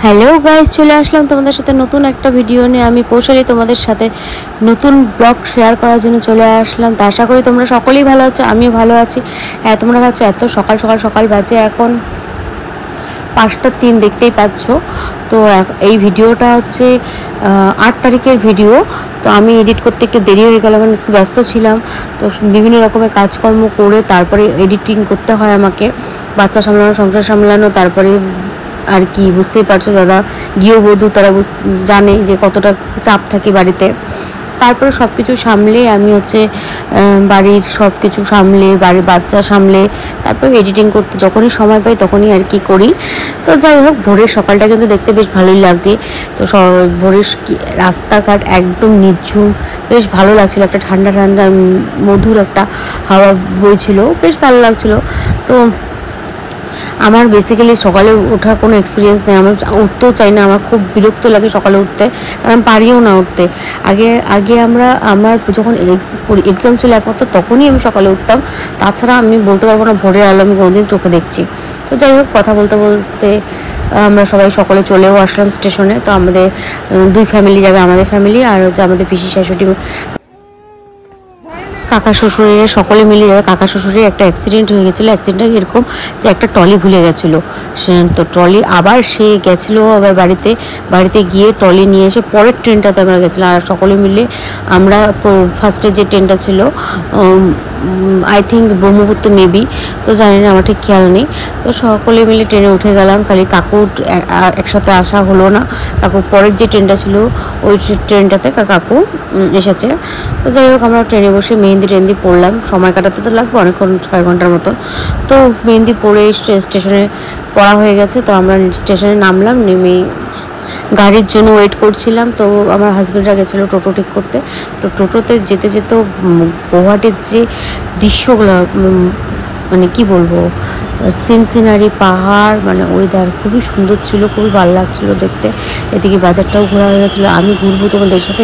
Hello guys, চলে আসলাম তোমাদের সাথে নতুন একটা ভিডিও নিয়ে। আমি পৌশালী তোমাদের সাথে নতুন ব্লগ শেয়ার করার জন্য চলে আসলাম। তো আশা করি তোমরা সকলেই ভালো আছো, আমিও ভালো আছি। হ্যাঁ, তোমরা ভাবছো এত সকাল সকাল সকাল বাজে এখন 5টা 3 দেখতেই পাচ্ছ। তো এই ভিডিওটা হচ্ছে 8 তারিখের ভিডিও। তো আমি এডিট করতে একটু দেরি হয়ে গেল, কারণ একটু ব্যস্ত ছিলাম। তো বিভিন্ন রকমের কাজকর্ম করে তারপরে এডিটিং করতে হয় আমাকে, বাচ্চা সামলানো, সংসার সামলানো, তারপরে আর কি বুঝতেই পারছো, দাদা গৃহবধূ তারা জানে যে কতটা চাপ থাকে বাড়িতে। তারপরে সব কিছু সামলে আমি হচ্ছে বাড়ির সব কিছু সামলে, বাড়ির বাচ্চা সামলে তারপরে এডিটিং করতে যখনই সময় পাই তখনই আর কি করি। তো যাই হোক, ভোরের সকালটা কিন্তু দেখতে বেশ ভালোই লাগে। তো ভোরের রাস্তাঘাট একদম নিঝুম, বেশ ভালো লাগছিলো। একটা ঠান্ডা ঠান্ডা মধুর একটা হাওয়া বইছিল, বেশ ভালো লাগছিলো। তো আমার বেসিক্যালি সকালে ওঠার কোনো এক্সপিরিয়েন্স নেই, আমি উঠতেও চাই না, আমার খুব বিরক্ত লাগে সকালে উঠতে, কারণ পারিও না উঠতে। আগে আগে আমার যখন এক্সাম ছিল একমাত্র তখনই আমি সকালে উঠতাম, তাছাড়া আমি বলতে পারবো না ভোরের আলো আমি কোনোদিন চোখে দেখছি। তো যাই হোক, কথা বলতে বলতে আমরা সবাই সকলে চলেও আসলাম স্টেশনে। তো আমাদের 2 ফ্যামিলি যাবে, আমাদের ফ্যামিলি আর হচ্ছে আমাদের পিসি শাশুড়ি, কাকা শ্বশুরের সকলে মিলে যাবে। কাকা শ্বশুরের একটা অ্যাক্সিডেন্ট হয়ে গেছিলো। অ্যাক্সিডেন্টটা এরকম যে একটা ট্রলি ভুলে গেছিলো, তো ট্রলি আবার সে গেছিলো আবার বাড়িতে গিয়ে ট্রলি নিয়ে এসে পরের ট্রেনটাতে আমরা গেছিলাম। আর সকলে মিলে আমরা ফার্স্টে যে ট্রেনটা ছিল আই থিঙ্ক ব্রহ্মপুত্র মেবি, তো জানি না, আমার ঠিক খেয়াল নেই। তো সকলে মিলে ট্রেনে উঠে গেলাম, খালি কাকু একসাথে আসা হলো না। কাকু পরের যে ট্রেনটা ছিল ওই ট্রেনটাতে কাকু এসেছে। তো যাই হোক, আমরা ট্রেনে বসে মেহেন্দি পড়লাম, সময় কাটাতে তো লাগবে অনেকক্ষণ, 6 ঘন্টার মতন। তো মেহেন্দি পড়ে স্টেশনে পড়া হয়ে গেছে। তো আমরা স্টেশনে নামলাম, নেমে গাড়ির জন্য ওয়েট করছিলাম। তো আমার হাজব্যান্ডরা গেছিলো টোটো ঠিক করতে। তো টোটোতে যেতে যেতে গুয়াহাটির যে দৃশ্যগুলো, মানে কি বলবো, সিনারি, পাহাড়, মানে ওয়েদার খুবই সুন্দর ছিল, খুবই ভালো লাগছিলো দেখতে। এদিকে বাজারটাও ঘোরা হয়ে গেছিলো। আমি ঘুরবো তোমাদের সাথে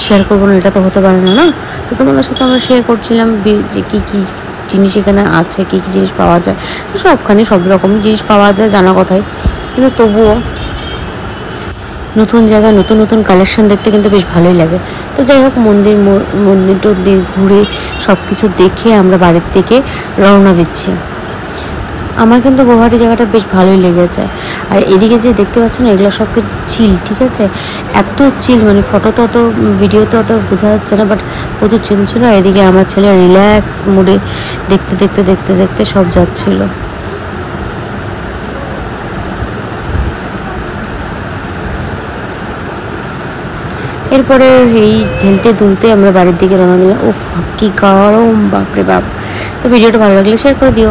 শেয়ার করবো না, এটা তো হতে পারে না, না? তো তোমাদের সাথে আমরা শেয়ার করছিলাম যে কী কী জিনিস এখানে আছে, কী কী জিনিস পাওয়া যায়। সবখানে সব রকম জিনিস পাওয়া যায় জানা কথাই, কিন্তু তবুও নতুন জায়গায় নতুন নতুন কালেকশন দেখতে কিন্তু বেশ ভালোই লাগে। তো যাই হোক, মন্দিরটা ঘুরে সব কিছু দেখে আমরা বাড়ির থেকে রওনা দিচ্ছি। আমার কিন্তু গুয়াহাটি জায়গাটা বেশ ভালোই লেগেছে। আর এদিকে যে দেখতে পাচ্ছ না, এগুলো সব কিন্তু চিল, ঠিক আছে? এত চিল, মানে ফটোতে অত, ভিডিওতে অত বোঝা যাচ্ছে না, বাট প্রচুর চিল ছিল। আর এদিকে আমার ছেলে রিল্যাক্স মুডে দেখতে দেখতে দেখতে দেখতে সব যাচ্ছিলো। এরপরে এই ঝেলতে দুলতে আমরা বাড়ির দিকে রওনা দিলাম। উফ, কি গরম, বাপরে বাপ! তো ভিডিওটা ভালো লাগলে শেয়ার করে দিও।